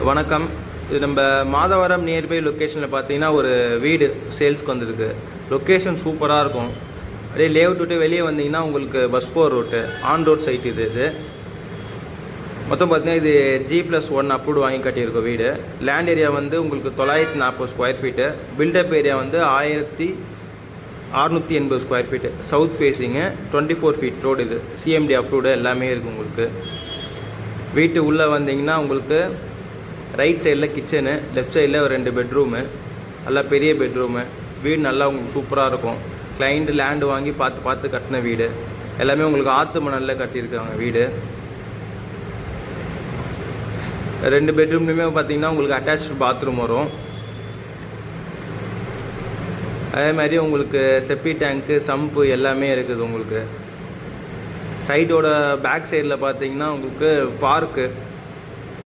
வணக்கம். இது நம்ம மாதவரம் நியர்பை லொக்கேஷனில் பார்த்தீங்கன்னா ஒரு வீடு சேல்ஸ்க்கு வந்திருக்கு. லொக்கேஷன் சூப்பராக இருக்கும். அப்படியே லேஅவுட் விட்டு வெளியே வந்தீங்கன்னா உங்களுக்கு பஸ் போர் ரோட்டு ஆன் ரோட் சைட் இது மொத்தம் பார்த்தீங்கன்னா இது G+1 அப்ரூவ்டு வாங்கி கட்டியிருக்கோம் வீடு. லேண்ட் ஏரியா வந்து உங்களுக்கு 940 ஸ்கொயர் ஃபீட்டு. பில்டப் ஏரியா வந்து 1680 square feet. South facing 24 feet road. இது CMD அப்ரூவ்டு எல்லாமே இருக்குது உங்களுக்கு. வீட்டு உள்ளே வந்தீங்கன்னா உங்களுக்கு ரைட் சைடில் கிச்சனு, லெஃப்ட் சைடில் ஒரு 2 பெட்ரூமு, நல்லா பெரிய பெட்ரூமு. வீடு நல்லா உங்களுக்கு சூப்பராக இருக்கும். கிளைண்ட் லேண்டு வாங்கி பார்த்து கட்டின வீடு. எல்லாமே உங்களுக்கு ஆற்று மணலில் கட்டியிருக்காங்க வீடு. 2 பெட்ரூம்லையுமே பார்த்தீங்கன்னா உங்களுக்கு அட்டாச்சு பாத்ரூம் வரும். அதே மாதிரி உங்களுக்கு செப்டி டேங்க்கு, சம்பு எல்லாமே இருக்குது உங்களுக்கு. சைட்டோட பேக் சைடில் பார்த்தீங்கன்னா உங்களுக்கு பார்க்கு